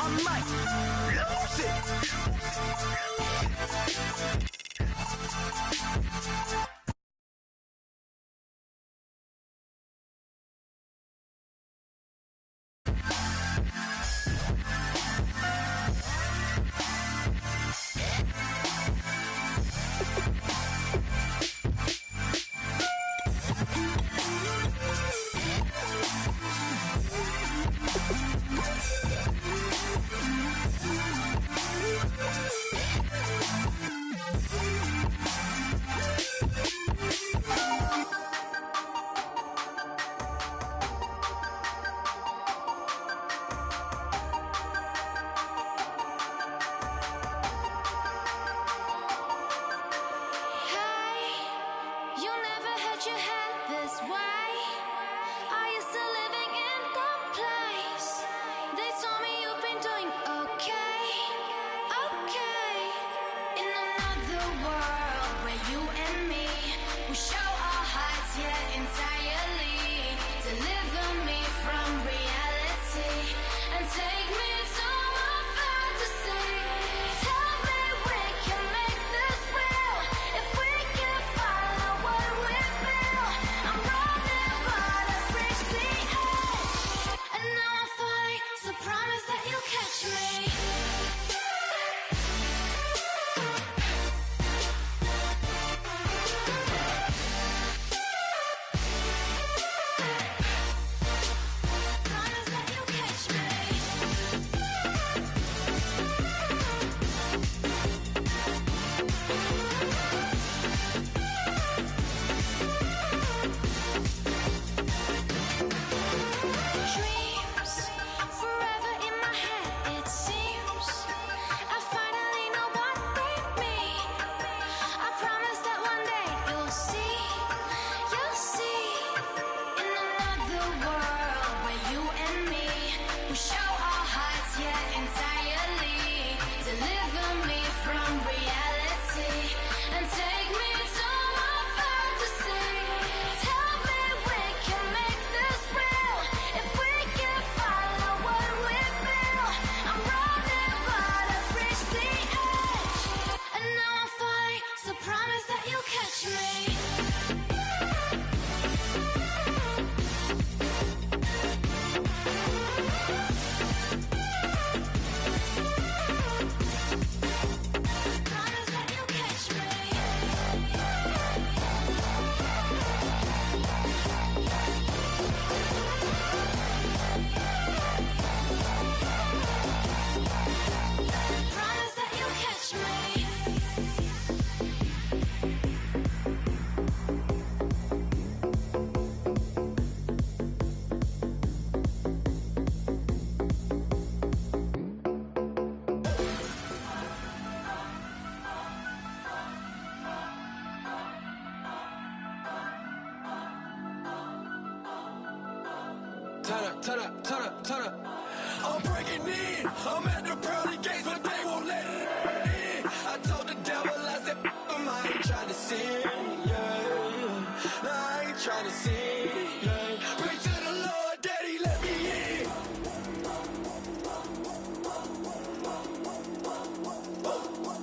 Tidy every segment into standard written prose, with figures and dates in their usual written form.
I might lose it. Turn up. I'm breaking in. I'm at the pearly gates, but they won't let it in. I told the devil, I said, I ain't trying to sin, yeah. No, I ain't trying to sin, yeah. Pray to the Lord, Daddy, let me in.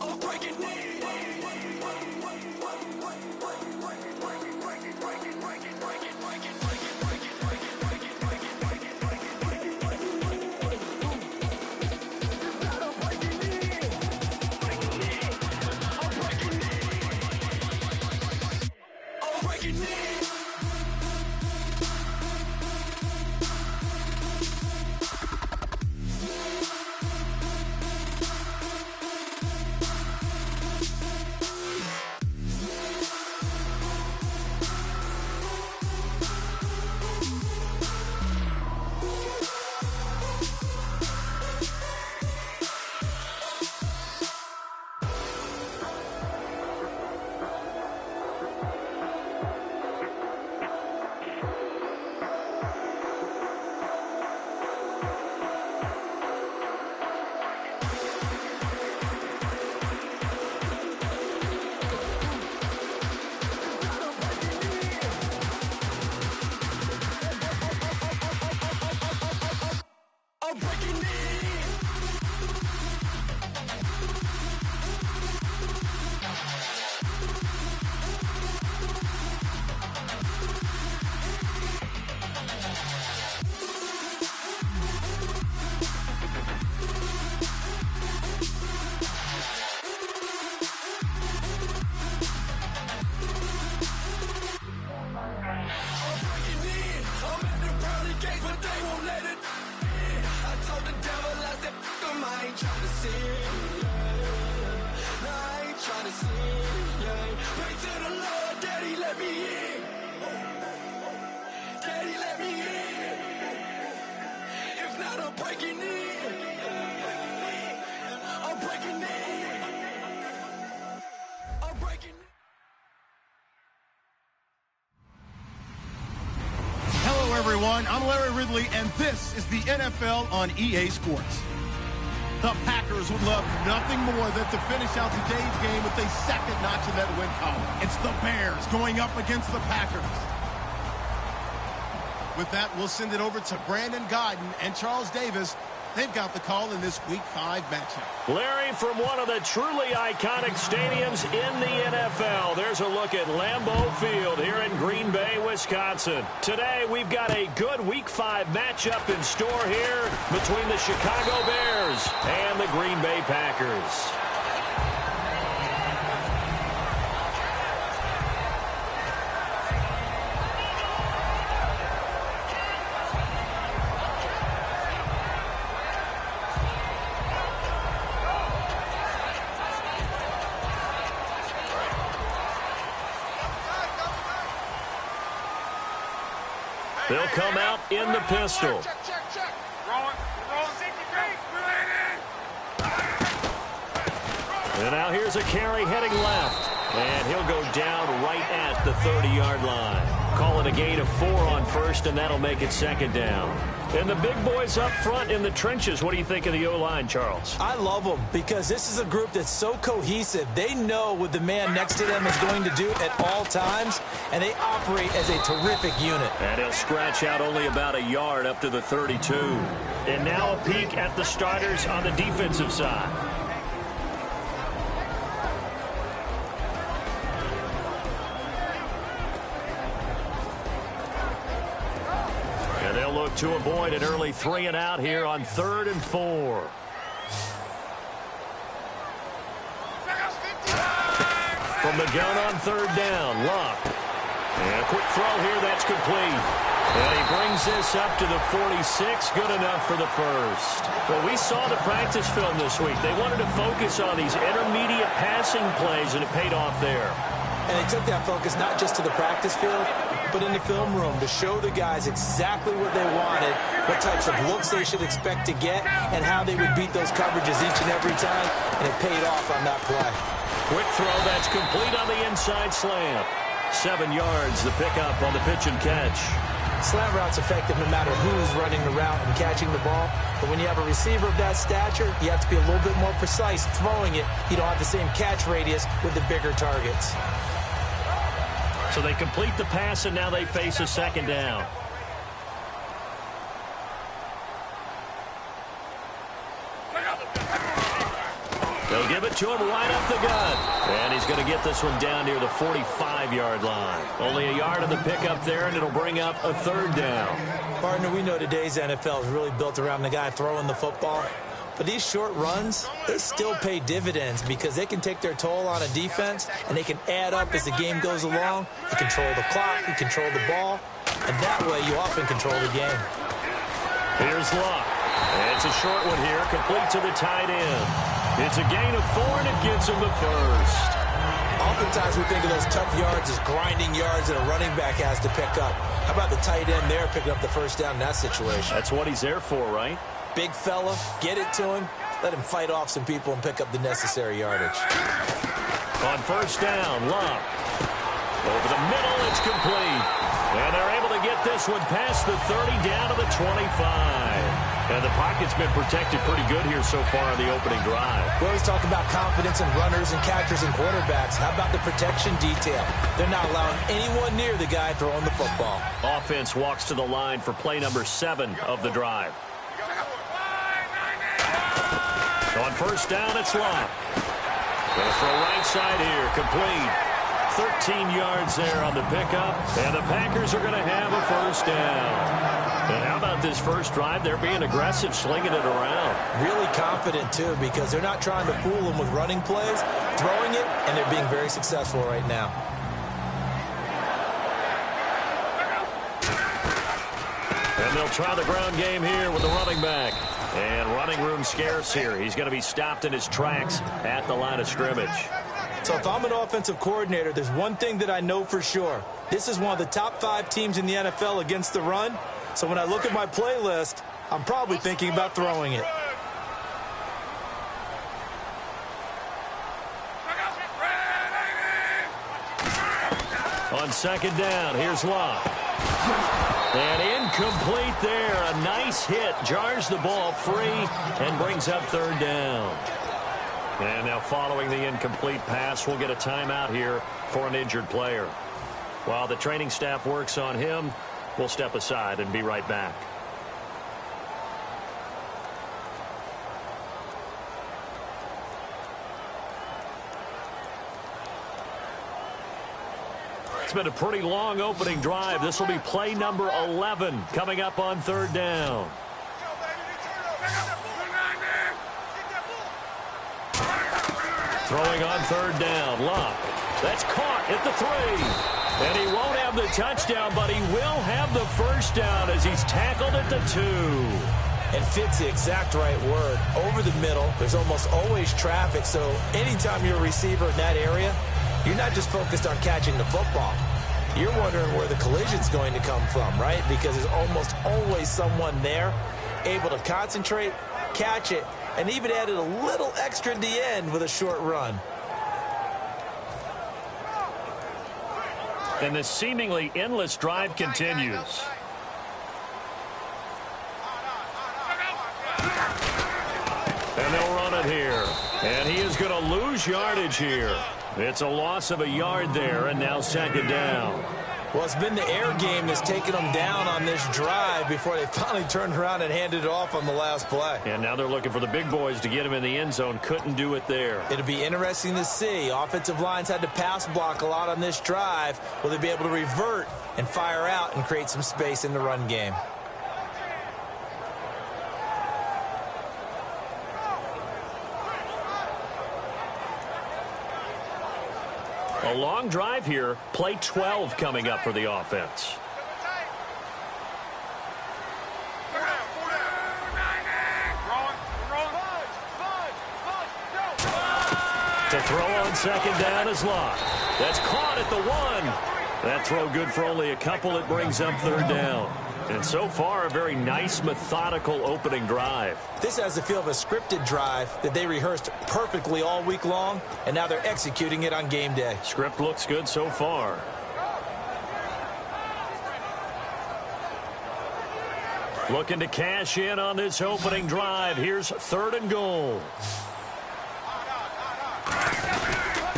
I'm breaking in. I'm breaking in. Hello, everyone. I'm Larry Ridley, and this is the NFL on EA Sports. The Packers would love nothing more than to finish out today's game with a second notch in that win column. It's the Bears going up against the Packers. With that, we'll send it over to Brandon Godden and Charles Davis. They've got the call in this Week 5 matchup. Larry, from one of the truly iconic stadiums in the NFL, there's a look at Lambeau Field here in Green Bay, Wisconsin. Today, we've got a good Week 5 matchup in store here between the Chicago Bears and the Green Bay Packers. They'll come out in the pistol. And now here's a carry heading left. And he'll go down right at the 30-yard line. Call it a gain of 4 on first, and that'll make it second down. And the big boys up front in the trenches. What do you think of the O-line, Charles? I love them because this is a group that's so cohesive. They know what the man next to them is going to do at all times, and they operate as a terrific unit. And he'll scratch out only about a yard up to the 32. And now a peek at the starters on the defensive side. To avoid an early 3 and out here on 3rd and 4. From the gun on 3rd down, Luck. And a quick throw here, that's complete. And he brings this up to the 46, good enough for the first. Well, we saw the practice film this week. They wanted to focus on these intermediate passing plays, and it paid off there. And they took that focus not just to the practice field, but in the film room to show the guys exactly what they wanted, what types of looks they should expect to get, and how they would beat those coverages each and every time, and it paid off on that play. Quick throw, that's complete on the inside slant. 7 yards, the pickup on the pitch and catch. Slant route's effective no matter who's running the route and catching the ball, but when you have a receiver of that stature, you have to be a little bit more precise throwing it. You don't have the same catch radius with the bigger targets. So they complete the pass, and now they face a second down. They'll give it to him right up the gut. And he's going to get this one down near the 45-yard line. Only a yard on the pickup there, and it'll bring up a 3rd down. Partner, we know today's NFL is really built around the guy throwing the football. But these short runs, they still pay dividends because they can take their toll on a defense, and they can add up as the game goes along. You control the clock, you control the ball, and that way you often control the game. Here's Luck. It's a short one here, complete to the tight end. It's a gain of 4, and it gives him the first. Oftentimes we think of those tough yards as grinding yards that a running back has to pick up. How about the tight end there picking up the first down in that situation? That's what he's there for, right? Big fella, get it to him, let him fight off some people and pick up the necessary yardage. On first down, Luck. Over the middle, it's complete. And they're able to get this one past the 30 down to the 25. And the pocket's been protected pretty good here so far on the opening drive. We always talk about confidence in runners and catchers and quarterbacks. How about the protection detail? They're not allowing anyone near the guy throwing the football. Offense walks to the line for play number 7 of the drive. On first down, it's Locke. Going to throw right side here, complete. 13 yards there on the pickup, and the Packers are going to have a first down. And how about this first drive? They're being aggressive, slinging it around. Really confident, too, because they're not trying to fool them with running plays, throwing it, and they're being very successful right now. And they'll try the ground game here with the running back. And running room scarce here. He's going to be stopped in his tracks at the line of scrimmage. So if I'm an offensive coordinator, there's one thing that I know for sure. This is one of the top 5 teams in the NFL against the run. So when I look at my playlist, I'm probably thinking about throwing it. On second down, here's Locke. And incomplete there. A nice hit. Jars the ball free and brings up third down. And now following the incomplete pass, we'll get a timeout here for an injured player. While the training staff works on him, we'll step aside and be right back. It's been a pretty long opening drive. This will be play number 11 coming up on third down. Throwing on third down, Locke. That's caught at the 3. And he won't have the touchdown, but he will have the first down as he's tackled at the 2. And fit's the exact right word. Over the middle, there's almost always traffic, so anytime you're a receiver in that area, you're not just focused on catching the football. You're wondering where the collision's going to come from, right? Because there's almost always someone there able to concentrate, catch it, and even added a little extra at the end with a short run. And the seemingly endless drive continues. And they'll run it here. And he is going to lose yardage here. It's a loss of a yard there, and now second down. Well, it's been the air game that's taken them down on this drive before they finally turned around and handed it off on the last play. And now they're looking for the big boys to get him in the end zone. Couldn't do it there. It'll be interesting to see. Offensive lines had to pass block a lot on this drive. Will they be able to revert and fire out and create some space in the run game? A long drive here. Play 12 coming up for the offense. To throw on second down is Locke. That's caught at the 1. That throw good for only a couple. It brings up third down. And so far, a very nice, methodical opening drive. This has the feel of a scripted drive that they rehearsed perfectly all week long, and now they're executing it on game day. Script looks good so far. Looking to cash in on this opening drive. Here's third and goal.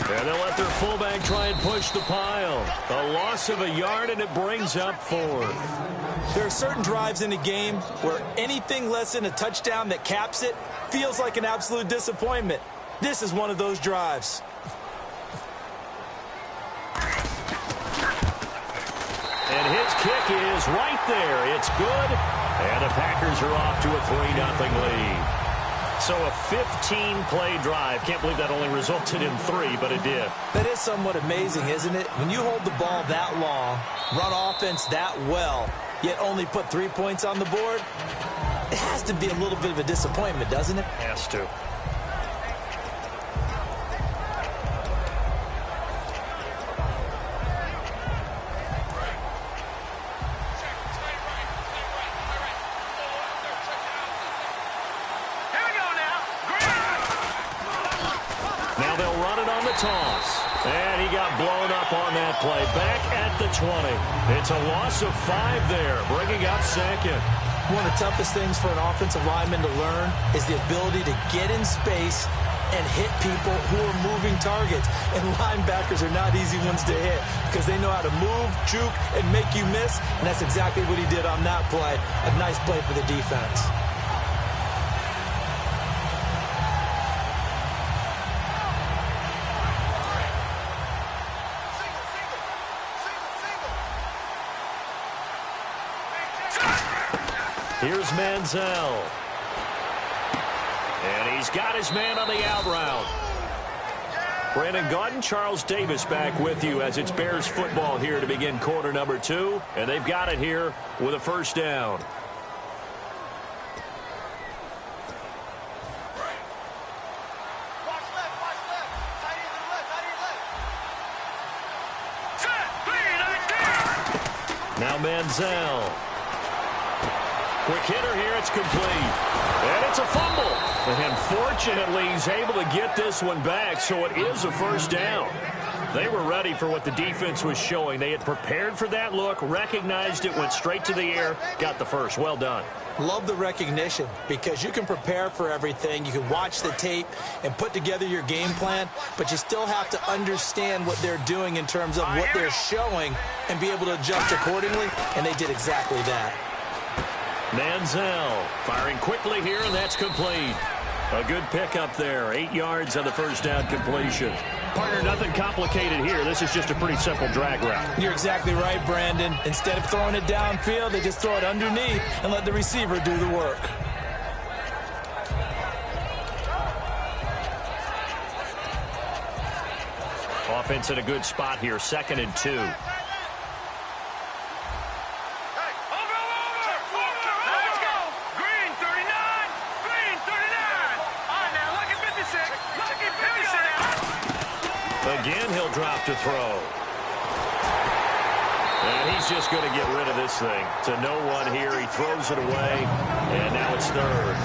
And they'll let their fullback try and push the pile. A loss of a yard, and it brings up fourth. There are certain drives in the game where anything less than a touchdown that caps it feels like an absolute disappointment. This is one of those drives. And his kick is right there. It's good. And the Packers are off to a 3-0 lead. So a 15-play drive. Can't believe that only resulted in 3, but it did. That is somewhat amazing, isn't it? When you hold the ball that long, run offense that well, yet only put 3 points on the board, it has to be a little bit of a disappointment, doesn't it? Has to. Toss. And he got blown up on that play. Back at the 20. It's a loss of 5 there, bringing up second. One of the toughest things for an offensive lineman to learn is the ability to get in space and hit people who are moving targets. And linebackers are not easy ones to hit because they know how to move, juke, and make you miss. And that's exactly what he did on that play. A nice play for the defense. Here's Manziel. And he's got his man on the out route. Brandon Gaudin, Charles Davis back with you as it's Bears football here to begin quarter number 2. And they've got it here with a first down. Now Manziel. Quick hitter here, it's complete. And it's a fumble. And fortunately, he's able to get this one back, so it is a first down. They were ready for what the defense was showing. They had prepared for that look, recognized it, went straight to the air, got the first. Well done. Love the recognition because you can prepare for everything. You can watch the tape and put together your game plan, but you still have to understand what they're doing in terms of what they're showing and be able to adjust accordingly, and they did exactly that. Manziel firing quickly here, and that's complete. A good pickup there. 8 yards on the first down completion. Partner, nothing complicated here. This is just a pretty simple drag route. You're exactly right, Brandon. Instead of throwing it downfield, they just throw it underneath and let the receiver do the work. Offense in a good spot here. 2nd and 2. Again, he'll drop to throw. And he's just going to get rid of this thing. To no one here. He throws it away, and now it's 3rd.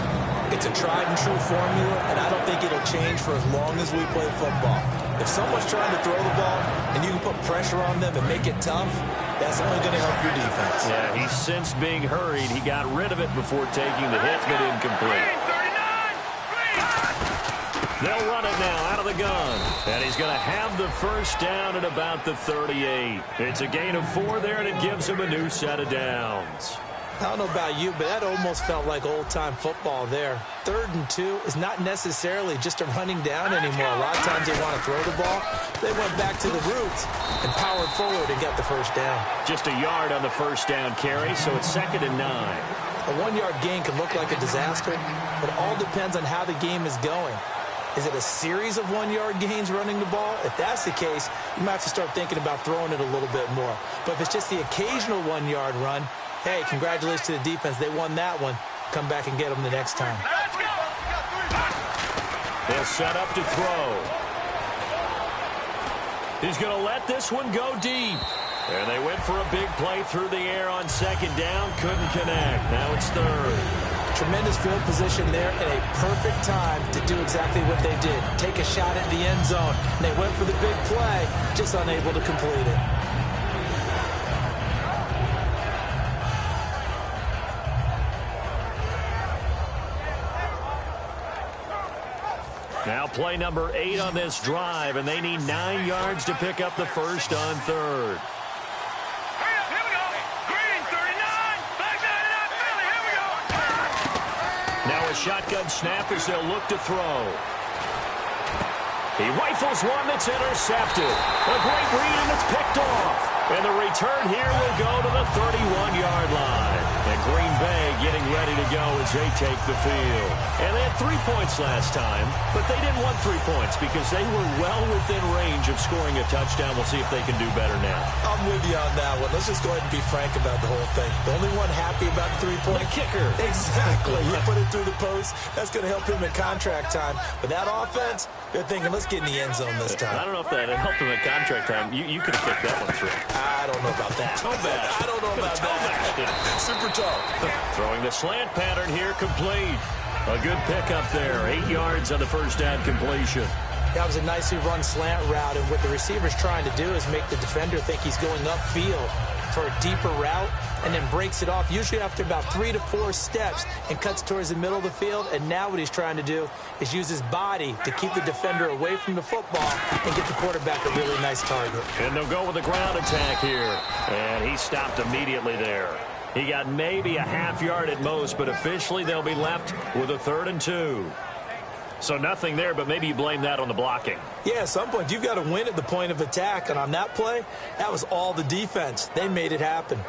It's a tried-and-true formula, and I don't think it'll change for as long as we play football. If someone's trying to throw the ball and you can put pressure on them and make it tough, that's only going to help your defense. Yeah, he's since being hurried. He got rid of it before taking the hit, but incomplete. They'll run it now out of the gun. And he's going to have the first down at about the 38. It's a gain of 4 there, and it gives him a new set of downs. I don't know about you, but that almost felt like old-time football there. 3rd and 2 is not necessarily just a running down anymore. A lot of times they want to throw the ball. They went back to the roots and powered forward and got the first down. Just a yard on the first down carry, so it's 2nd and 9. A 1-yard gain can look like a disaster, but it all depends on how the game is going. Is it a series of 1-yard gains running the ball? If that's the case, you might have to start thinking about throwing it a little bit more. But if it's just the occasional 1-yard run, hey, congratulations to the defense. They won that one. Come back and get them the next time. They'll set up to throw. He's going to let this one go deep. And they went for a big play through the air on 2nd down. Couldn't connect. Now it's 3rd. Tremendous field position there and a perfect time to do exactly what they did. Take a shot at the end zone. And they went for the big play, just unable to complete it. Now play number 8 on this drive, and they need 9 yards to pick up the first on 3rd. Now a shotgun snap as they'll look to throw. He rifles one that's intercepted. A great read, and it's picked off. And the return here will go to the 31-yard line. And Green Bay getting ready to go as they take the field. And they had 3 points last time, but they didn't want 3 points because they were well within range of scoring a touchdown. We'll see if they can do better now. I'm with you on that one. Let's just go ahead and be frank about the whole thing. The only one happy about the 3-point kicker. Exactly. You put it through the post. That's going to help him in contract time. But that offense, they're thinking, let's get in the end zone this time. I don't know if that helped him in contract time. You could have kicked that one through. I don't know about that. I don't know about that. Super tall. Throwing the slant pattern here, complete. A good pickup there. 8 yards on the first down completion. That was a nicely run slant route, and what the receiver's trying to do is make the defender think he's going upfield for a deeper route and then breaks it off, usually after about 3 to 4 steps, and cuts towards the middle of the field. And now what he's trying to do is use his body to keep the defender away from the football and get the quarterback a really nice target. And they'll go with a ground attack here. And he stopped immediately there. He got maybe a half yard at most, but officially they'll be left with a 3rd and 2. So nothing there, but maybe you blame that on the blocking. Yeah, at some point you've got to win at the point of attack. And on that play, that was all the defense. They made it happen.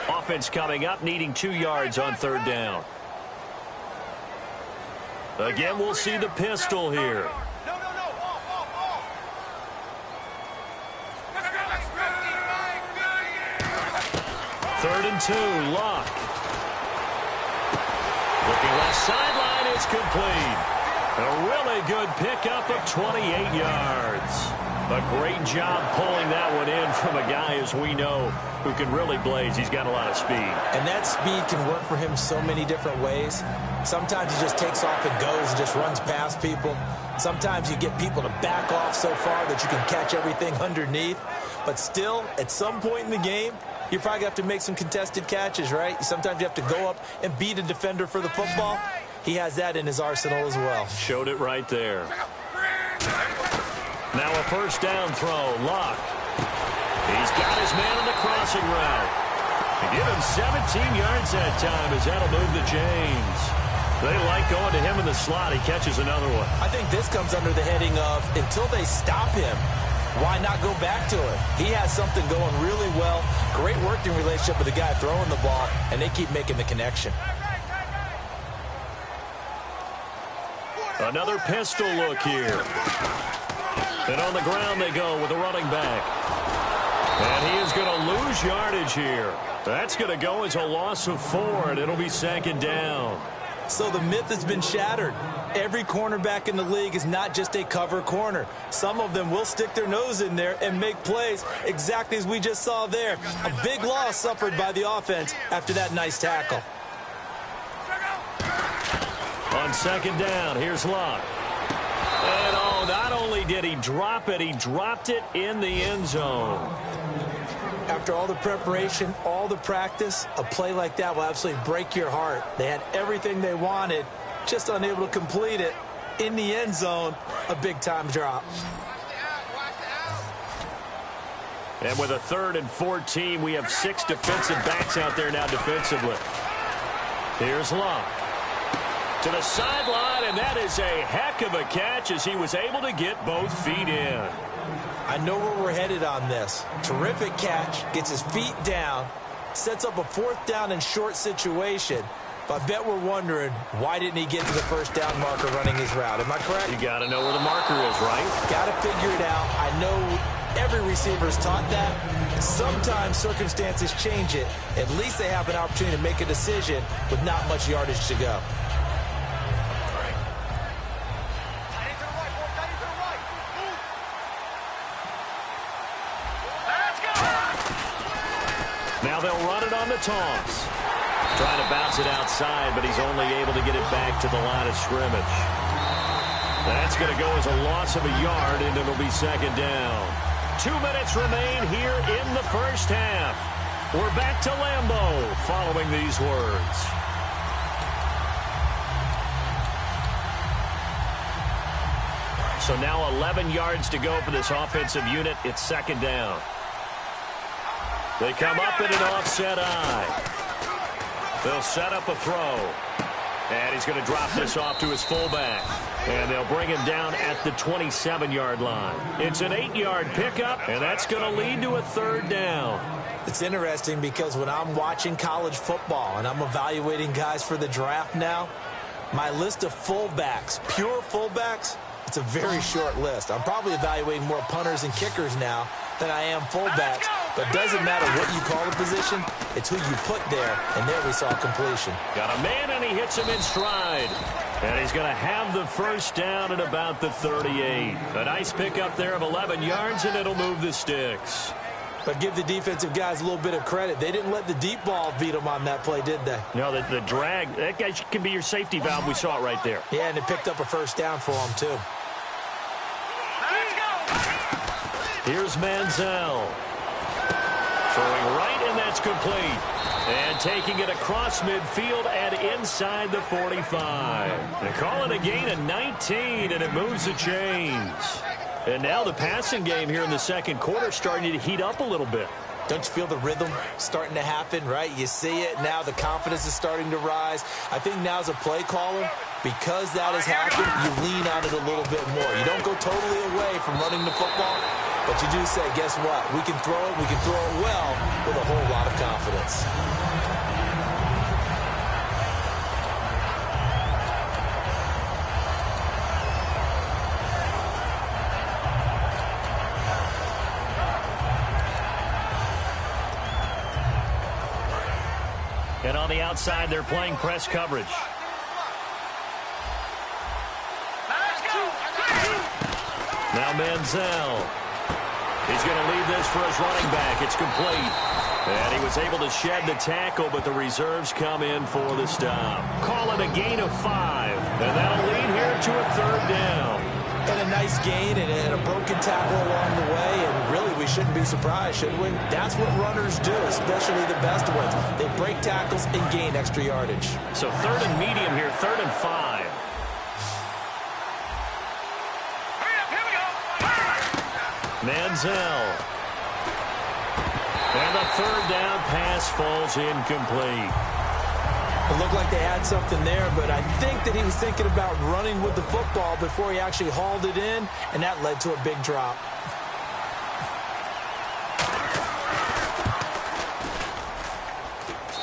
Offense coming up, needing 2 yards on third down. Again, we'll see the pistol here. Third and 2, Luck. Looking left sideline, it's complete. A really good pickup of 28 yards. A great job pulling that one in from a guy, as we know, who can really blaze. He's got a lot of speed. And that speed can work for him so many different ways. Sometimes he just takes off and goes and just runs past people. Sometimes you get people to back off so far that you can catch everything underneath. But still, at some point in the game, you probably have to make some contested catches, right? Sometimes you have to go up and beat a defender for the football. He has that in his arsenal as well. Showed it right there. Now a first down throw, Luck. He's got his man on the crossing route. Give him 17 yards that time as that'll move the chains. They like going to him in the slot. He catches another one. I think this comes under the heading of until they stop him, why not go back to it? He has something going really well. Great working relationship with the guy throwing the ball, and they keep making the connection. Another pistol look here. And on the ground they go with a running back. And he is going to lose yardage here. That's going to go as a loss of 4, and it'll be second down. So the myth has been shattered. Every cornerback in the league is not just a cover corner. Some of them will stick their nose in there and make plays exactly as we just saw there. A big loss suffered by the offense after that nice tackle. On second down, here's Luck. And not only did he drop it, he dropped it in the end zone. After all the preparation, all the practice, a play like that will absolutely break your heart. They had everything they wanted, just unable to complete it. In the end zone, a big-time drop. And with a 3rd and 14, we have 6 defensive backs out there now defensively. Here's Luck. To the sideline, and that is a heck of a catch as he was able to get both feet in. I know where we're headed on this. Terrific catch, gets his feet down, sets up a 4th down and short situation. But I bet we're wondering, why didn't he get to the first down marker running his route? Am I correct? You got to know where the marker is, right? Got to figure it out. I know every receiver is taught that. Sometimes circumstances change it. At least they have an opportunity to make a decision with not much yardage to go. Now they'll run it on the toss. Trying to bounce it outside, but he's only able to get it back to the line of scrimmage. That's going to go as a loss of a yard, and it'll be second down. 2 minutes remain here in the first half. We're back to Lambeau following these words. So now 11 yards to go for this offensive unit. It's second down. They come up in an offset eye. They'll set up a throw. And he's going to drop this off to his fullback. And they'll bring him down at the 27-yard line. It's an 8-yard pickup, and that's going to lead to a third down. It's interesting because when I'm watching college football and I'm evaluating guys for the draft now, my list of fullbacks, pure fullbacks, it's a very short list. I'm probably evaluating more punters and kickers now than I am fullbacks. But it doesn't matter what you call the position, it's who you put there, and there we saw completion. Got a man, and he hits him in stride. And he's going to have the first down at about the 38. A nice pickup there of 11 yards, and it'll move the sticks. But give the defensive guys a little bit of credit. They didn't let the deep ball beat them on that play, did they? No, the drag, that guy can be your safety valve. We saw it right there. Yeah, and it picked up a first down for them, too. Here's Manziel. Throwing right, and that's complete. And taking it across midfield and inside the 45. They call it a gain of 19, and it moves the chains. And now the passing game here in the second quarter starting to heat up a little bit. Don't you feel the rhythm starting to happen, right? You see it now. The confidence is starting to rise. I think now as a play caller, because that has happened, you lean on it a little bit more. You don't go totally away from running the football, But you do say, guess what? We can throw it. We can throw it well with a whole lot of confidence. And on the outside, they're playing press coverage. Now Manziel. He's going to leave this for his running back. It's complete. And he was able to shed the tackle, but the reserves come in for the stop. Call it a gain of 5. And that'll lead here to a 3rd down. And a nice gain and a broken tackle along the way. And really, we shouldn't be surprised, should we? That's what runners do, especially the best ones. They break tackles and gain extra yardage. So 3rd and medium here, 3rd and 5. Manziel. And the 3rd down pass falls incomplete. It looked like they had something there, but I think that he was thinking about running with the football before he actually hauled it in, and that led to a big drop.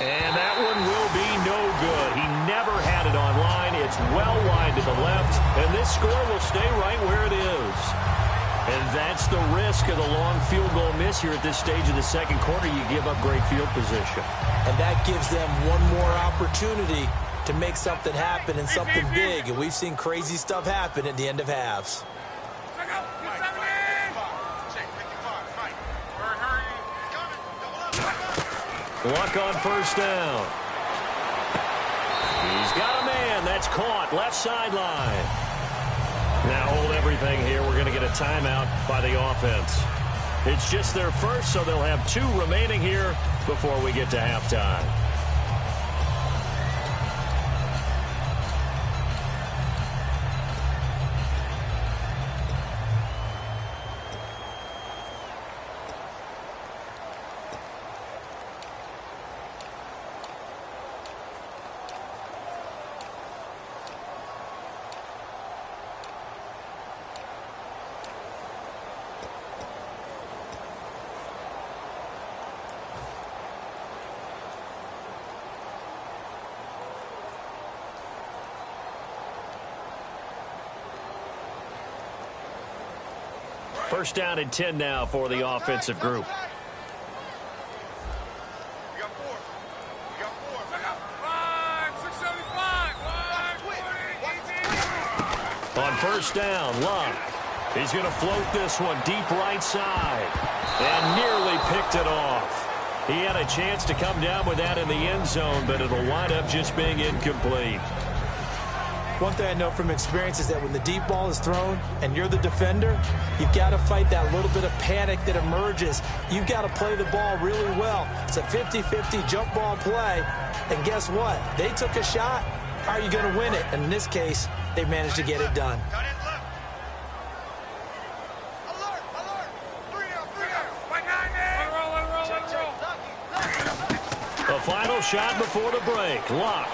And that one will be no good. He never had it on line. It's well wide to the left, and this score will stay right where it is. And that's the risk of the long field goal miss here at this stage of the second quarter. You give up great field position. And that gives them one more opportunity to make something happen and something big. And we've seen crazy stuff happen at the end of halves. Luck on 1st down. He's got a man. That's caught. Left sideline. Now hold everything here. We're going to get a timeout by the offense. It's just their first, so they'll have 2 remaining here before we get to halftime. First down and 10 now for the offensive group. On 1st down, Luck. He's going to float this one deep right side. And nearly picked it off. He had a chance to come down with that in the end zone, but it'll wind up just being incomplete. One thing I know from experience is that when the deep ball is thrown and you're the defender, you've got to fight that little bit of panic that emerges. You've got to play the ball really well. It's a 50-50 jump ball play. And guess what? They took a shot. How are you going to win it? And in this case, they managed to get it done. The final shot before the break. Luck.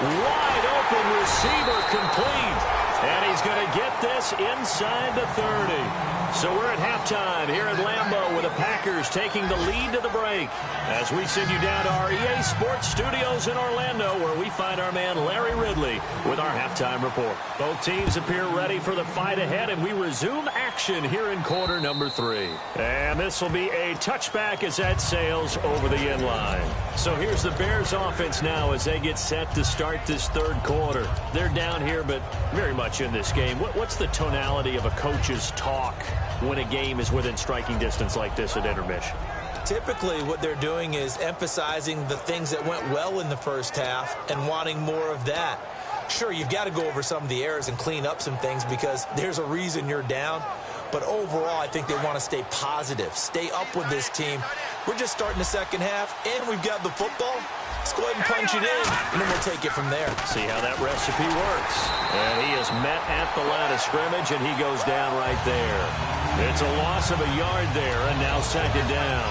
Wide open receiver complete. And he's going to get this inside the 30. So we're at halftime here at Lambeau with the Packers taking the lead to the break. As we send you down to our EA Sports Studios in Orlando, where we find our man Larry Ridley with our halftime report. Both teams appear ready for the fight ahead, and we resume action here in quarter number 3. And this will be a touchback as that sails over the end line. So here's the Bears offense now as they get set to start this third quarter. They're down here, but very much in this game. What's the tonality of a coach's talk when a game is within striking distance like this at intermission? Typically, what they're doing is emphasizing the things that went well in the first half and wanting more of that. Sure, you've got to go over some of the errors and clean up some things because there's a reason you're down. But overall, I think they want to stay positive, stay up with this team. We're just starting the second half, and we've got the football. Let's go ahead and punch it in, and then we'll take it from there. See how that recipe works. And he is met at the line of scrimmage, and he goes down right there. It's a loss of a yard there, and now second down.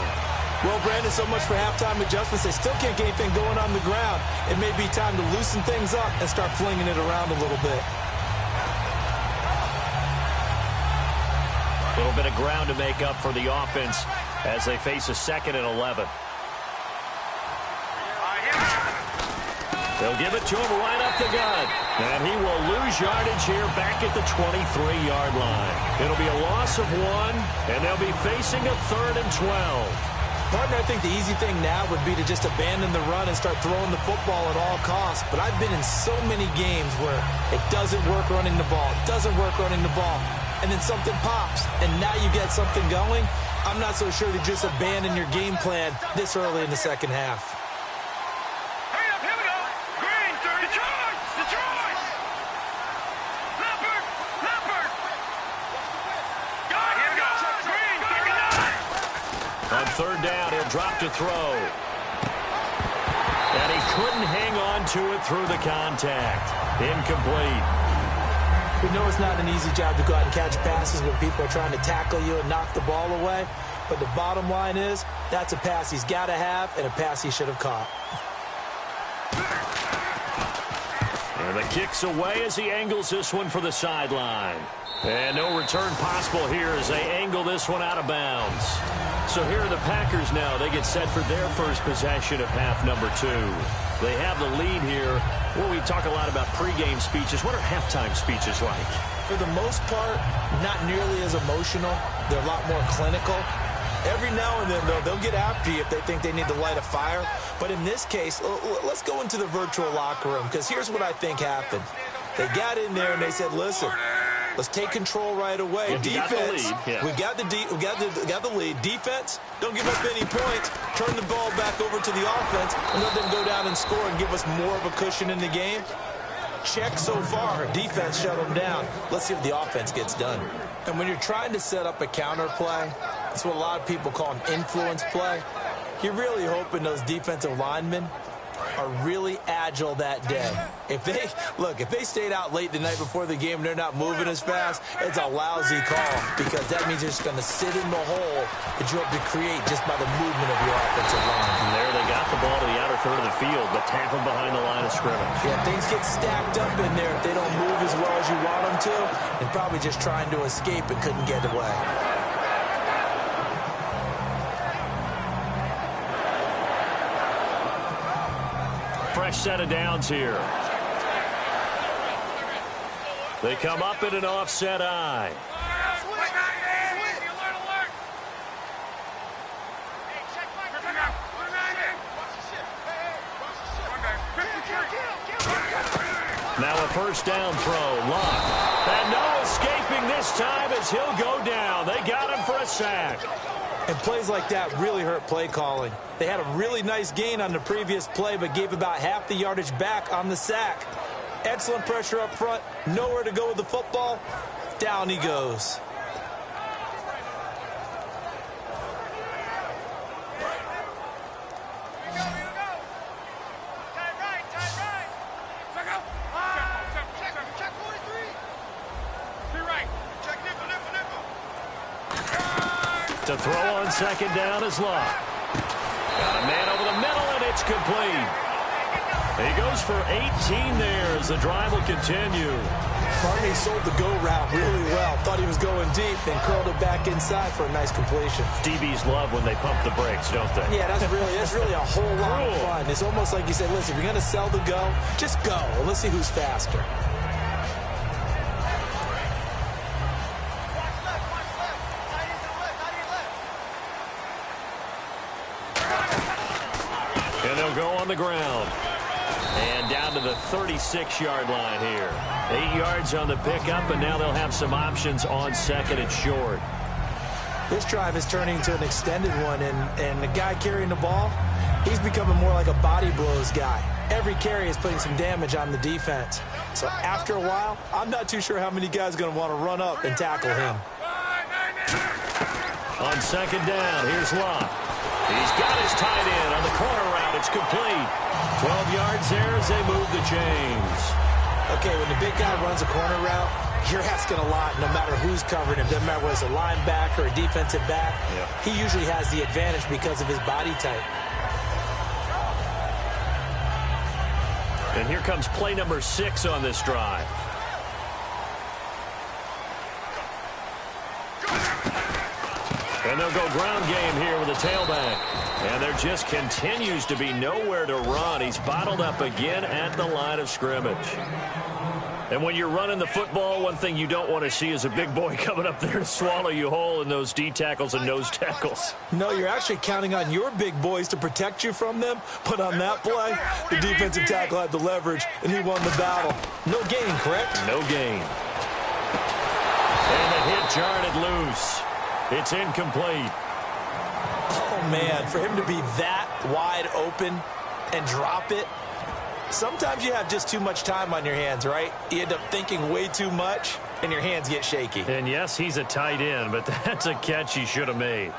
Well, Brandon, so much for halftime adjustments. They still can't get anything going on the ground. It may be time to loosen things up and start flinging it around a little bit. little bit of ground to make up for the offense as they face a 2nd and 11. They'll give it to him right up the gut. And he will lose yardage here back at the 23-yard line. It'll be a loss of 1, and they'll be facing a 3rd and 12. Partner, I think the easy thing now would be to just abandon the run and start throwing the football at all costs. But I've been in so many games where it doesn't work running the ball. It doesn't work running the ball. And then something pops, and now you get something going. I'm not so sure to just abandon your game plan this early in the second half. On 3rd down, he'll drop to throw. And he couldn't hang on to it through the contact. Incomplete. We know it's not an easy job to go out and catch passes when people are trying to tackle you and knock the ball away. But the bottom line is, that's a pass he's got to have and a pass he should have caught. And the kick's away as he angles this one for the sideline. And no return possible here as they angle this one out of bounds. So here are the Packers now. They get set for their first possession of half number 2. They have the lead here. Well, we talk a lot about pregame speeches. What are halftime speeches like? For the most part, not nearly as emotional. They're a lot more clinical. Every now and then, though, they'll get after you if they think they need to light a fire. But in this case, let's go into the virtual locker room, because here's what I think happened. They got in there and they said, listen, let's take control right away. Defense, we got the lead. Defense, don't give up any points. Turn the ball back over to the offense and let them go down and score and give us more of a cushion in the game. Check so far. Defense shut them down. Let's see if the offense gets done. And when you're trying to set up a counter play, that's what a lot of people call an influence play. You're really hoping those defensive linemen are really agile that day. If they stayed out late the night before the game and they're not moving as fast, it's a lousy call, because that means you're just going to sit in the hole that you hope to create just by the movement of your offensive line. And there they got the ball to the outer third of the field, but tap them behind the line of scrimmage. Yeah, things get stacked up in there if they don't move as well as you want them to, and probably just trying to escape and couldn't get away. Fresh set of downs here. They come up in an offset eye. Now a first down throw. Luck. And no escaping this time as he'll go down. They got him for a sack. And plays like that really hurt play calling. They had a really nice gain on the previous play, but gave about half the yardage back on the sack. Excellent pressure up front. Nowhere to go with the football. Down he goes. To throw on second down is Luck. Got a man over the middle, and it's complete. He goes for 18 there as the drive will continue. Barney sold the go route really well. Thought he was going deep, then curled it back inside for a nice completion. DBs love when they pump the brakes, don't they? Yeah, that's really a whole lot of fun. It's almost like you say, listen, if you're going to sell the go, just go. And let's see who's faster. And they'll go on the ground. And down to the 36-yard line here. 8 yards on the pickup, and now they'll have some options on second and short. This drive is turning into an extended one, and the guy carrying the ball, he's becoming more like a body blows guy. Every carry is putting some damage on the defense. So after a while, I'm not too sure how many guys are going to want to run up and tackle him. On second down, here's Luck. He's got his tight end on the corner route. It's complete. 12 yards there as they move the chains. Okay, when the big guy runs a corner route, you're asking a lot no matter who's covering him. Doesn't matter whether it's a linebacker or a defensive back. Yeah. He usually has the advantage because of his body type. And here comes play number 6 on this drive. And they'll go ground game here with a tailback. And there just continues to be nowhere to run. He's bottled up again at the line of scrimmage. And when you're running the football, one thing you don't want to see is a big boy coming up there to swallow you whole in those D tackles and nose tackles. No, you're actually counting on your big boys to protect you from them. But on that play, the defensive tackle had the leverage, and he won the battle. No gain, correct? No gain. And the hit jarred it loose. It's incomplete. Oh, man, for him to be that wide open and drop it, sometimes you have just too much time on your hands, right? You end up thinking way too much, and your hands get shaky. And, yes, he's a tight end, but that's a catch he should have made.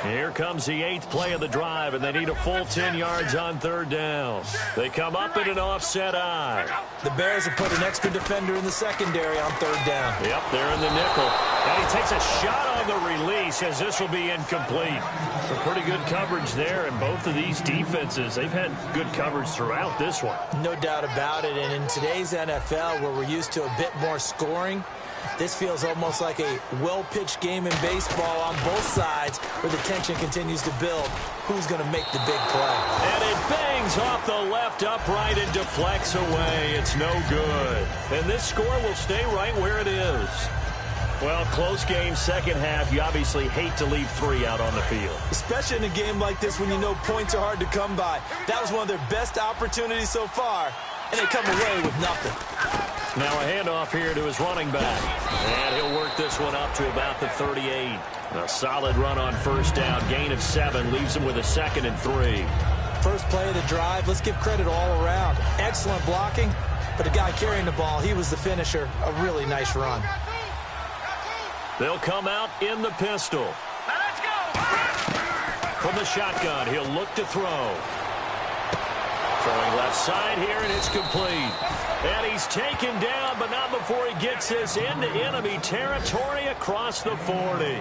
Here comes the 8th play of the drive, and they need a full 10 yards on 3rd down. They come up in an offset I. The Bears have put an extra defender in the secondary on 3rd down. Yep, they're in the nickel. And he takes a shot on the release as this will be incomplete. Some pretty good coverage there, and both of these defenses, they've had good coverage throughout this one. No doubt about it, and in today's NFL, where we're used to a bit more scoring, this feels almost like a well-pitched game in baseball on both sides where the tension continues to build. Who's going to make the big play? And it bangs off the left upright and deflects away. It's no good. And this score will stay right where it is. Well, close game, second half. You obviously hate to leave 3 out on the field. Especially in a game like this when you know points are hard to come by. That was one of their best opportunities so far, and they come away with nothing. Now a handoff here to his running back. And he'll work this one up to about the 38. A solid run on 1st down. Gain of 7 leaves him with a 2nd and 3. First play of the drive. Let's give credit all around. Excellent blocking, but the guy carrying the ball, he was the finisher. A really nice run. They'll come out in the pistol. Now let's go. From the shotgun, he'll look to throw. Throwing left side here, and it's complete. And he's taken down, but not before he gets this into enemy territory across the 40.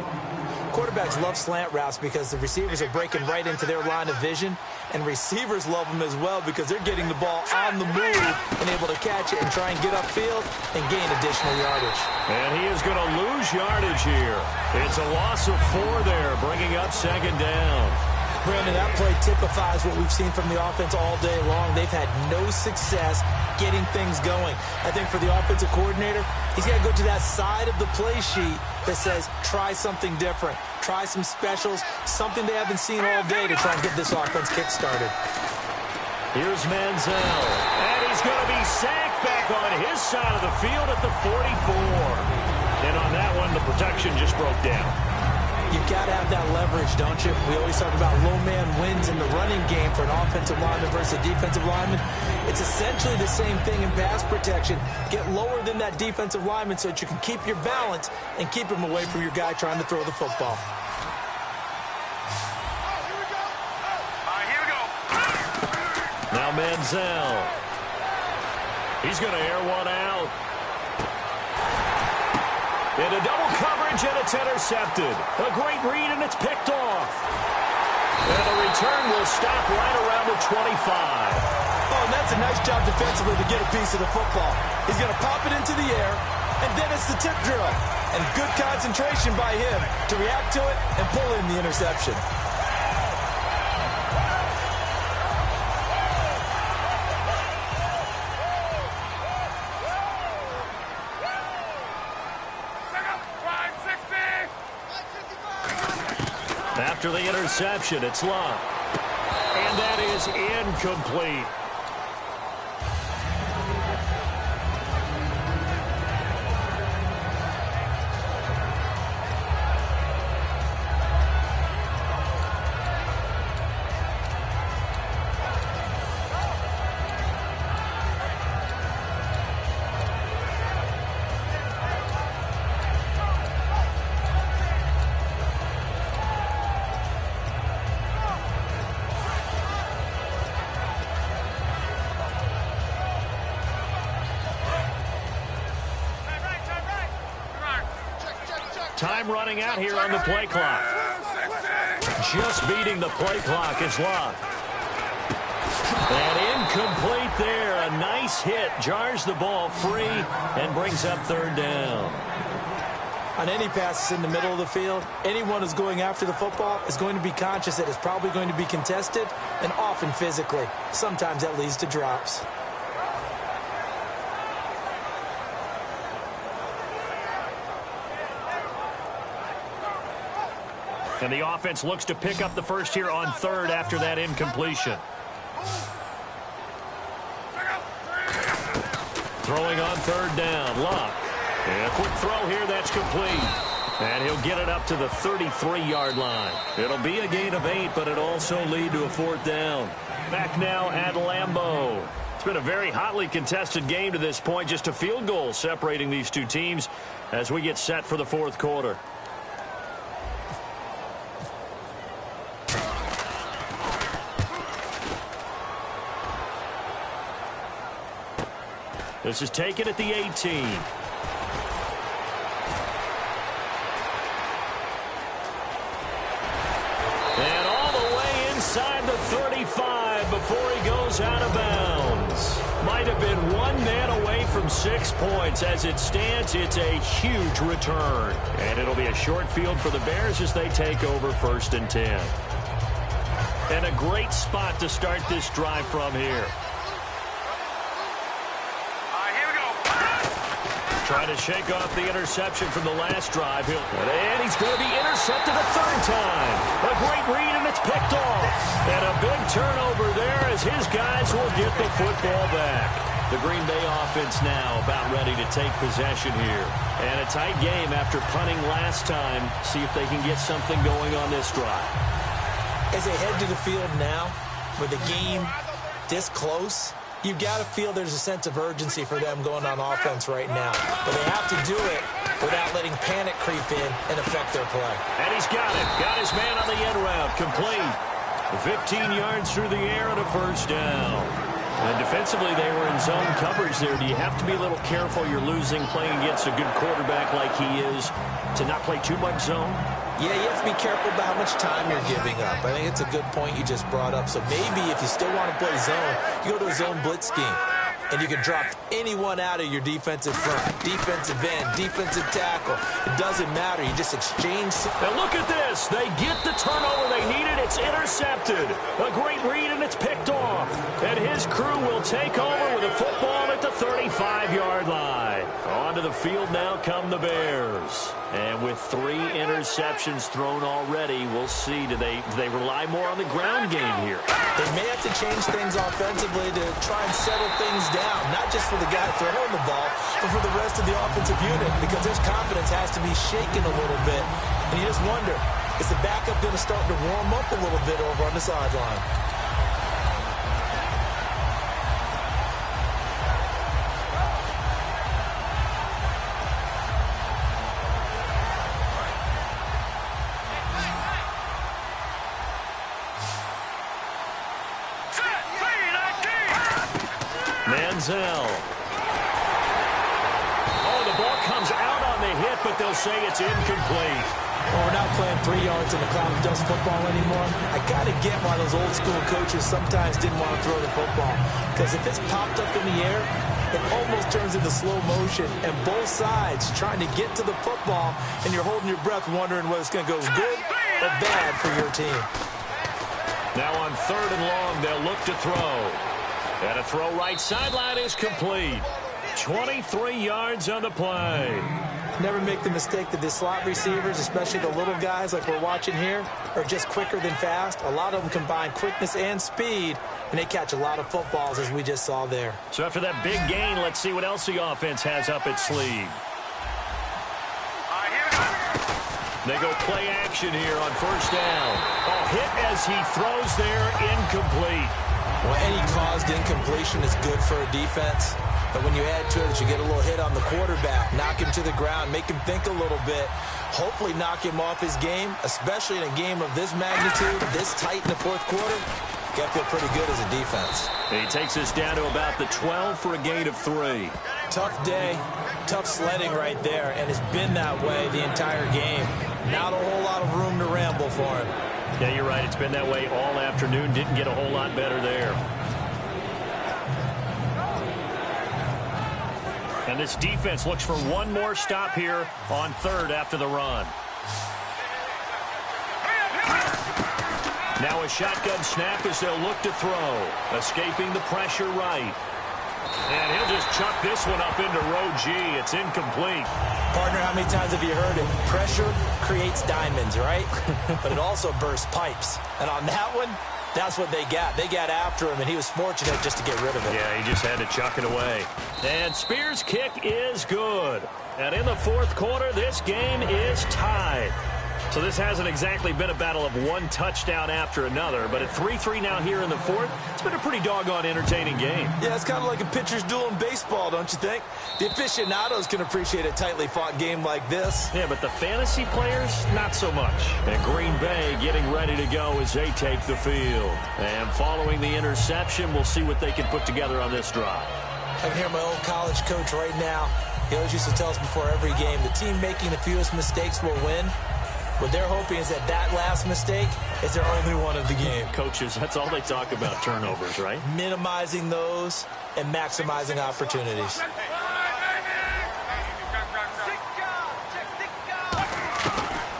Quarterbacks love slant routes because the receivers are breaking right into their line of vision, and receivers love them as well because they're getting the ball on the move and able to catch it and try and get upfield and gain additional yardage. And he is going to lose yardage here. It's a loss of 4 there, bringing up 2nd down. Brandon, that play typifies what we've seen from the offense all day long. They've had no success getting things going. I think for the offensive coordinator, he's got to go to that side of the play sheet that says, try something different. Try some specials, something they haven't seen all day to try and get this offense kick-started. Here's Manziel, and he's going to be sacked back on his side of the field at the 44. And on that one, the protection just broke down. You've got to have that leverage, don't you? We always talk about low man wins in the running game for an offensive lineman versus a defensive lineman. It's essentially the same thing in pass protection. Get lower than that defensive lineman so that you can keep your balance and keep him away from your guy trying to throw the football. Here we go. Now Manziel. He's going to air one out. Into double coverage, and it's intercepted. A great read, and it's picked off. And the return will stop right around the 25. Oh, and that's a nice job defensively to get a piece of the football. He's going to pop it into the air, and then it's the tip drill. And good concentration by him to react to it and pull in the interception. After the interception, it's Luck. And that is incomplete. Time running out here on the play clock. just beating the play clock is Luck. And incomplete there. A nice hit. Jars the ball free and brings up third down. On any passes in the middle of the field, anyone who's going after the football is going to be conscious that it's probably going to be contested, and often physically. Sometimes that leads to drops. And the offense looks to pick up the first here on third after that incompletion. Throwing on third down, Luck. And a quick throw here, that's complete. And he'll get it up to the 33-yard line. It'll be a gain of 8, but it'll also lead to a fourth down. Back now at Lambeau. It's been a very hotly contested game to this point. Just a field goal separating these two teams as we get set for the fourth quarter. This is taken at the 18. And all the way inside the 35 before he goes out of bounds. Might have been one man away from 6 points. As it stands, it's a huge return. And it'll be a short field for the Bears as they take over 1st and 10. And a great spot to start this drive from here. Trying to shake off the interception from the last drive. And he's going to be intercepted a third time. A great read, and it's picked off. And a big turnover there as his guys will get the football back. The Green Bay offense now about ready to take possession here. And a tight game after punting last time. See if they can get something going on this drive. As they head to the field now, with the game this close, you've got to feel there's a sense of urgency for them going on offense right now. But they have to do it without letting panic creep in and affect their play. And he's got it. Got his man on the end route. Complete. 15 yards through the air and a first down. And defensively, they were in zone coverage there. Do you have to be a little careful? You're losing playing against a good quarterback like he is to not play too much zone? Yeah, you have to be careful about how much time you're giving up. I think it's a good point you just brought up. So maybe if you still want to play zone, you go to a zone blitz scheme. And you can drop anyone out of your defensive front, defensive end, defensive tackle. It doesn't matter. You just exchange. Now look at this. They get the turnover they needed. It's intercepted. A great read, and it's picked off. And his crew will take over with a football at the 35-yard line. Onto the field now come the Bears. And with 3 interceptions thrown already, we'll see. Do they rely more on the ground game here? They may have to change things offensively to try and settle things down, not just for the guy throwing the ball, but for the rest of the offensive unit, because his confidence has to be shaken a little bit. And you just wonder, is the backup going to start to warm up a little bit over on the sideline? Manziel. Oh, the ball comes out on the hit, but they'll say it's incomplete. Well, we're not playing 3 yards in the cloud of dust football anymore. I got to get why those old school coaches sometimes didn't want to throw the football. Because if it's popped up in the air, it almost turns into slow motion. And both sides trying to get to the football, and you're holding your breath wondering whether it's going to go good or bad for your team. Now on 3rd and long, they'll look to throw. And a throw right sideline is complete. 23 yards on the play. Never make the mistake that the slot receivers, especially the little guys like we're watching here, are just quicker than fast. A lot of them combine quickness and speed, and they catch a lot of footballs, as we just saw there. So after that big gain, let's see what else the offense has up its sleeve. They go play action here on 1st down. Oh, hit as he throws there, incomplete. Well, any caused incompletion is good for a defense. But when you add to it that you get a little hit on the quarterback, knock him to the ground, make him think a little bit, hopefully knock him off his game, especially in a game of this magnitude, this tight in the 4th quarter, you got to feel pretty good as a defense. He takes us down to about the 12 for a gain of 3. Tough day, tough sledding right there, and it's been that way the entire game. Not a whole lot of room to ramble for him. Yeah, you're right. It's been that way all afternoon. Didn't get a whole lot better there. And this defense looks for one more stop here on third after the run. Now a shotgun snap as they'll look to throw. Escaping the pressure right. And he'll just chuck this one up into row G. It's incomplete. Partner, how many times have you heard it? Pressure creates diamonds, right? But it also bursts pipes. And on that one, that's what they got. They got after him, and he was fortunate just to get rid of it. Yeah, he just had to chuck it away. And Spears' kick is good. And in the fourth quarter, this game is tied. So this hasn't exactly been a battle of one touchdown after another, but at 3-3 now here in the fourth, it's been a pretty doggone entertaining game. Yeah, it's kind of like a pitcher's duel in baseball, don't you think? The aficionados can appreciate a tightly fought game like this. Yeah, but the fantasy players, not so much. And Green Bay getting ready to go as they take the field. And following the interception, we'll see what they can put together on this drive. I can hear my old college coach right now. He always used to tell us before every game, the team making the fewest mistakes will win. What they're hoping is that last mistake is their only one of the game. Coaches, that's all they talk about, turnovers, right? Minimizing those and maximizing opportunities.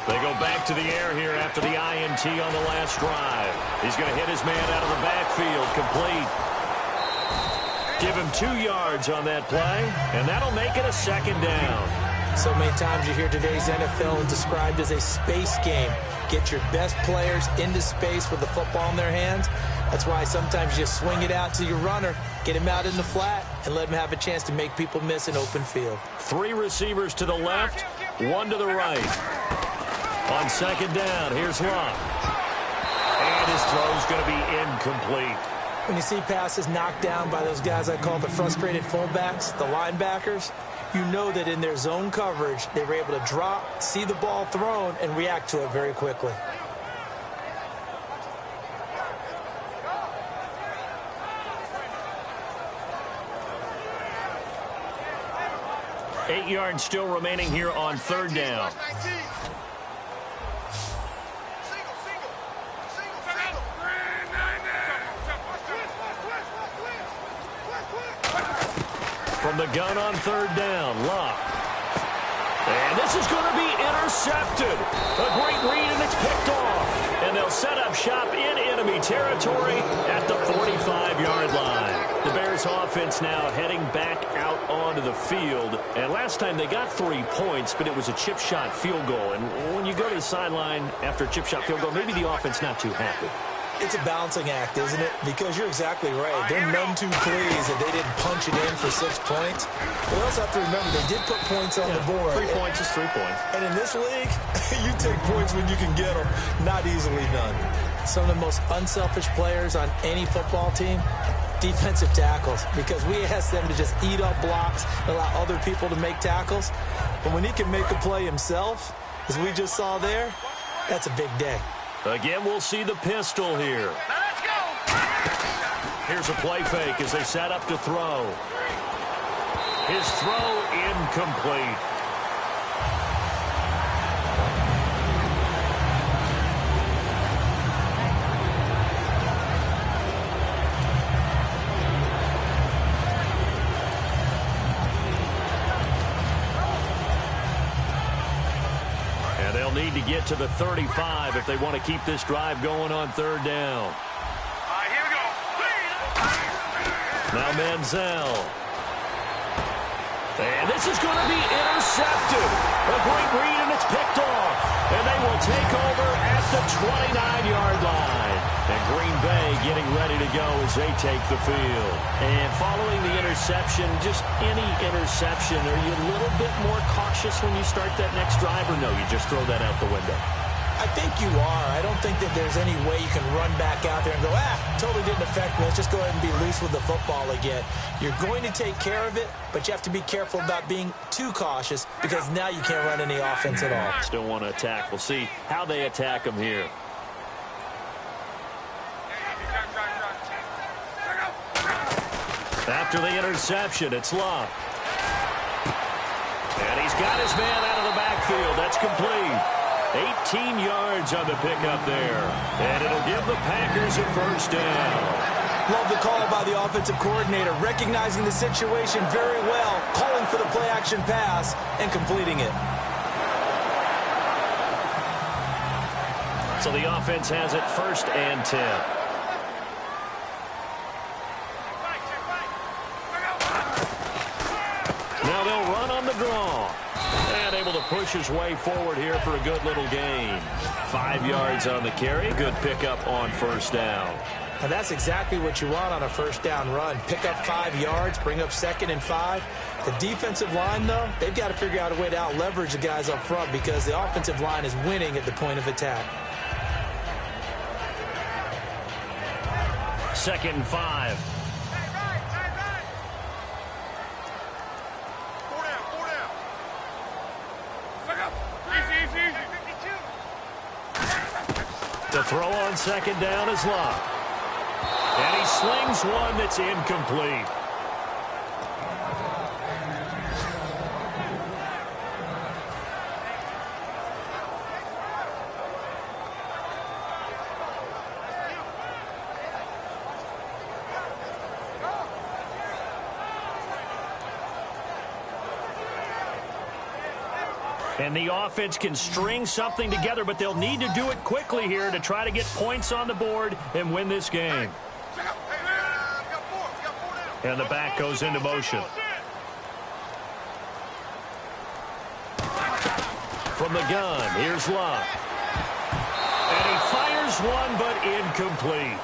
They go back to the air here after the INT on the last drive. He's going to hit his man out of the backfield, complete. Give him 2 yards on that play, and that'll make it a second down. So many times you hear today's NFL described as a space game. Get your best players into space with the football in their hands. That's why sometimes you just swing it out to your runner, get him out in the flat, and let him have a chance to make people miss an open field. 3 receivers to the left, 1 to the right. On second down, here's Luck. And his throw's going to be incomplete. When you see passes knocked down by those guys I call the frustrated fullbacks, the linebackers, you know that in their zone coverage, they were able to drop, see the ball thrown, and react to it very quickly. Eight yards still remaining here on third down. From the gun on third down, Luck. And this is going to be intercepted. A great read, and it's picked off. And they'll set up shop in enemy territory at the 45-yard line. The Bears offense now heading back out onto the field. And last time they got 3 points, but it was a chip shot field goal. And when you go to the sideline after a chip shot field goal, maybe the offense not too happy. It's a balancing act, isn't it? Because you're exactly right. They're none too pleased that they didn't punch it in for 6 points. But you also have to remember they did put points on the board. 3 points is 3 points. And in this league, you take points when you can get them. Not easily done. Some of the most unselfish players on any football team, defensive tackles. Because we ask them to just eat up blocks and allow other people to make tackles. But when he can make a play himself, as we just saw there, that's a big day. Again, we'll see the pistol here. Let's go! Here's a play fake as they set up to throw. His throw incomplete. Need to get to the 35 if they want to keep this drive going on third down. Here we go. Now Manziel. And this is going to be intercepted. A great read, and it's picked off. And they will take over at the 29-yard line. And Green Bay getting ready to go as they take the field. And following the interception, just any interception, are you a little bit more cautious when you start that next drive, or no, you just throw that out the window? I think you are. I don't think that there's any way you can run back out there and go, totally didn't affect me. Let's just go ahead and be loose with the football again. You're going to take care of it, but you have to be careful about being too cautious because now you can't run any offense at all. Still want to attack. We'll see how they attack them here. After the interception, it's Luck. And he's got his man out of the backfield. That's complete. 18 yards on the pickup there. And it'll give the Packers a first down. Love the call by the offensive coordinator, recognizing the situation very well, calling for the play-action pass, and completing it. So the offense has it first and 10. Now they'll run on the draw. And able to push his way forward here for a good little gain. 5 yards on the carry. Good pickup on first down. And that's exactly what you want on a first down run. Pick up 5 yards, bring up 2nd and 5. The defensive line, though, they've got to figure out a way to out-leverage the guys up front because the offensive line is winning at the point of attack. 2nd and 5. The throw on 2nd down is Locke. And he slings one that's incomplete. And the offense can string something together, but they'll need to do it quickly here to try to get points on the board and win this game. And the back goes into motion. From the gun, here's Locke. And he fires one, but incomplete.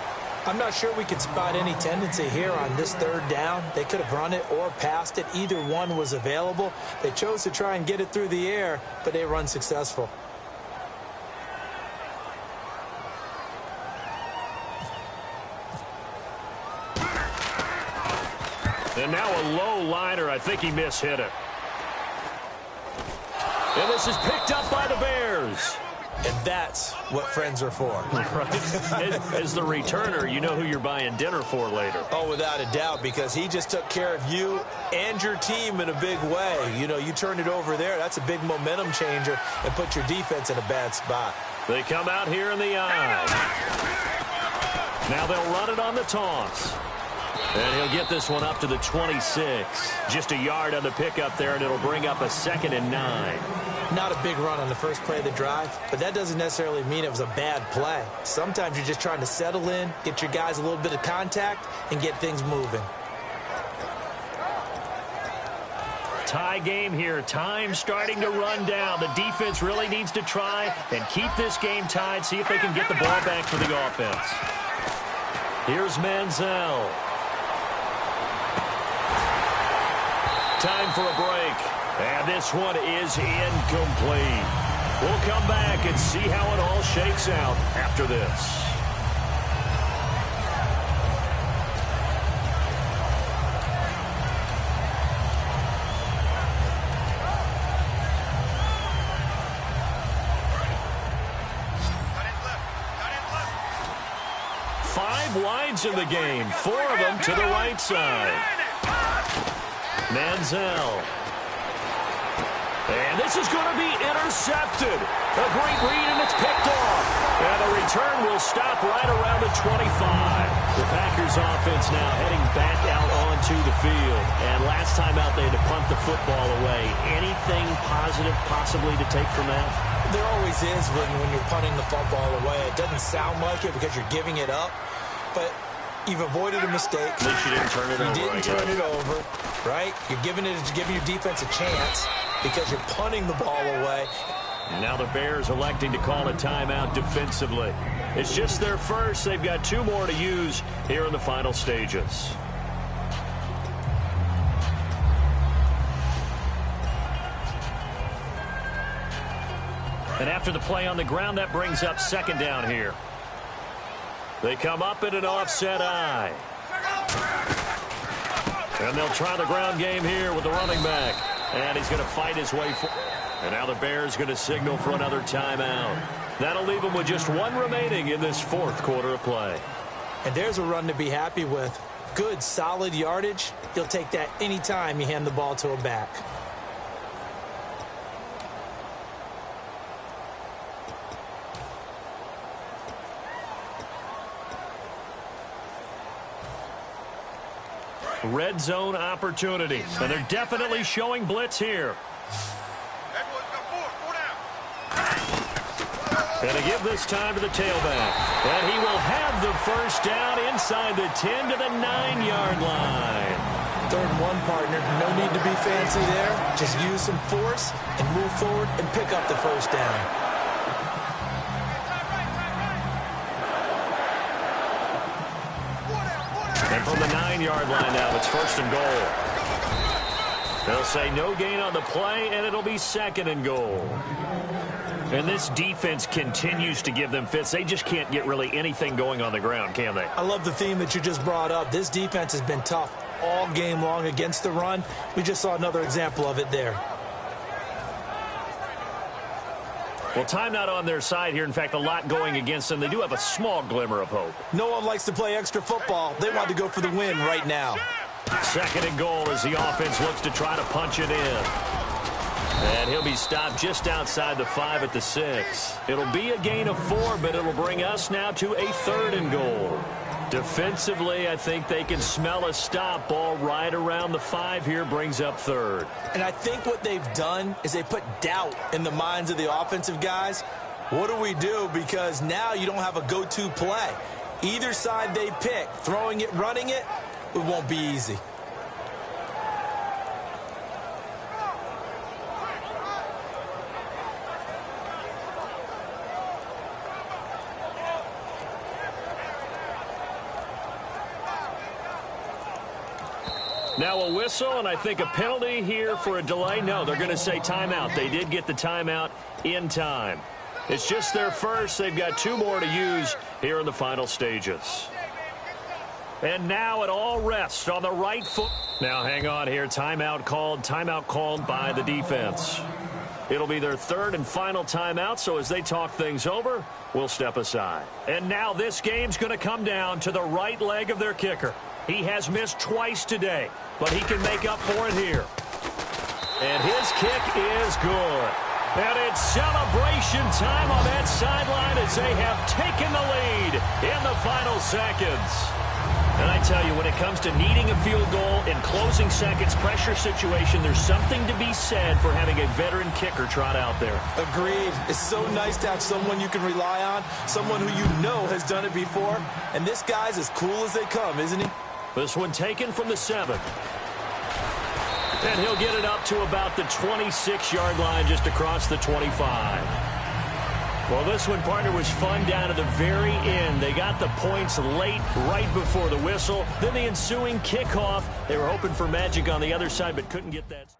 I'm not sure we could spot any tendency here on this 3rd down. They could have run it or passed it. Either one was available. They chose to try and get it through the air, but they run successful. And now a low liner. I think he mishit it. And this is picked up by the Bears. And that's what friends are for. Right. As the returner, you know who you're buying dinner for later. Oh, without a doubt, because he just took care of you and your team in a big way. You know, you turned it over there. That's a big momentum changer and put your defense in a bad spot. They come out here in the eye. Now they'll run it on the toss. And he'll get this one up to the 26. Just a yard on the pickup there, and it'll bring up a 2nd and 9. Not a big run on the first play of the drive, but that doesn't necessarily mean it was a bad play. Sometimes you're just trying to settle in, get your guys a little bit of contact, and get things moving. Tie game here. Time starting to run down. The defense really needs to try and keep this game tied, see if they can get the ball back for the offense. Here's Manziel. Time for a break. And this one is incomplete. We'll come back and see how it all shakes out after this. Five wides in the game, 4 of them to the right side. Manziel. And this is going to be intercepted. A great read, and it's picked off. And the return will stop right around the 25. The Packers offense now heading back out onto the field. And last time out, they had to punt the football away. Anything positive possibly to take from that? There always is when you're punting the football away. It doesn't sound like it because you're giving it up. But you've avoided a mistake. At least you didn't turn it over. You didn't turn it over, right? You're giving your defense a chance because you're punting the ball away. Now the Bears electing to call a timeout defensively. It's just their first. They've got 2 more to use here in the final stages. And after the play on the ground, that brings up 2nd down here. They come up in an offset eye. And they'll try the ground game here with the running back. And he's going to fight his way forward. And now the Bears going to signal for another timeout. That'll leave them with just 1 remaining in this 4th quarter of play. And there's a run to be happy with. Good, solid yardage. You'll take that anytime you hand the ball to a back. red zone opportunities. And they're definitely showing blitz here. And to give this time to the tailback. And he will have the first down inside the 10 to the 9-yard line. 3rd and 1, partner. No need to be fancy there. Just use some force and move forward and pick up the first down. And from the 9-yard line now, it's 1st and goal. They'll say no gain on the play, and it'll be 2nd and goal. And this defense continues to give them fits. They just can't get really anything going on the ground, can they? I love the theme that you just brought up. This defense has been tough all game long against the run. We just saw another example of it there. Well, time not on their side here. In fact, a lot going against them. They do have a small glimmer of hope. No one likes to play extra football. They want to go for the win right now. 2nd and goal as the offense looks to try to punch it in. And he'll be stopped just outside the 5 at the 6. It'll be a gain of 4, but it'll bring us now to a 3rd and goal. Defensively, I think they can smell a stop. Ball right around the 5 here, brings up 3rd. And I think what they've done is they put doubt in the minds of the offensive guys. What do we do? Because now you don't have a go-to play. Either side they pick, throwing it, running it, it won't be easy. Now a whistle, and I think a penalty here for a delay. No, they're going to say timeout. They did get the timeout in time. It's just their first. They've got 2 more to use here in the final stages. And now it all rests on the right foot. Now hang on here. Timeout called by the defense. It'll be their 3rd and final timeout, so as they talk things over, we'll step aside. And now this game's going to come down to the right leg of their kicker. He has missed twice today, but he can make up for it here. And his kick is good. And it's celebration time on that sideline as they have taken the lead in the final seconds. And I tell you, when it comes to needing a field goal in closing seconds, pressure situation, there's something to be said for having a veteran kicker trot out there. Agreed. It's so nice to have someone you can rely on, someone who you know has done it before. And this guy's as cool as they come, isn't he? This one taken from the 7. And he'll get it up to about the 26-yard line, just across the 25. Well, this one, partner, was fun down to the very end. They got the points late, right before the whistle. Then the ensuing kickoff. They were hoping for magic on the other side, but couldn't get that.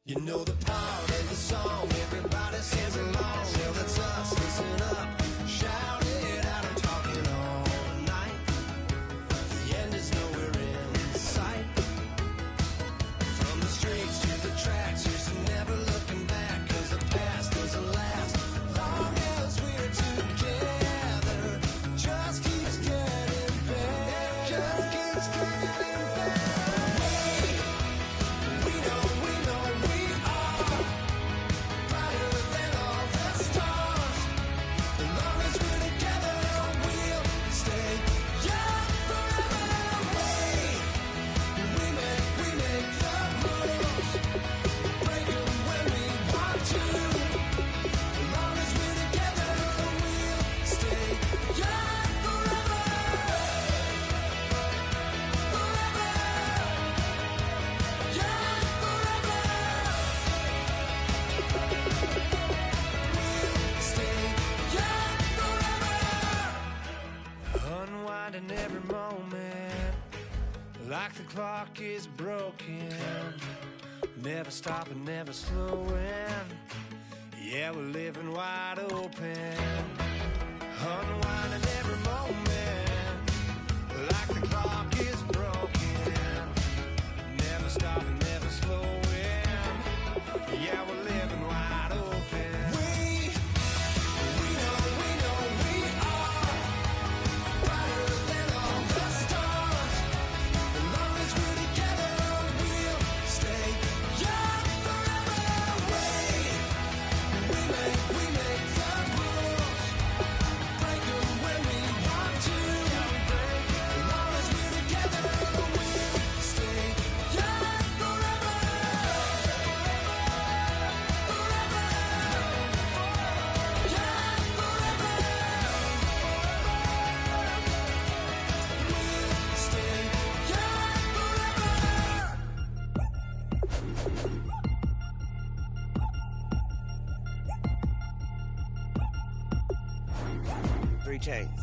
You know the part of the song, everybody sings along. Well, that's us, listen up, shout it out, I'm talking all night. The end is nowhere in sight. From the streets to the tracks, here's never looking back, 'cause the past doesn't last. Long as we're together, just keeps getting better. Just keeps getting better. We know we are brighter than all the stars. As long as we're together, we'll stay young forever. We make the rules, break 'em when we want to. As long as we're together, we'll stay young forever. Forever. Young forever. We'll stay young forever. Unwinding every moment, like the clock is broken. Never stopping, never slowing. Yeah, we're living wide open. Unwinding every moment, like the clock is broken. Never stopping, never slowing. Yeah, we're living wide open. We know we are brighter than all the stars. As long as we're together, we'll stay young forever. We make the rules, break 'em when we want to. As long as we're together, we'll stay young forever. Forever. Young forever. We'll stay young forever. 3 Chainz.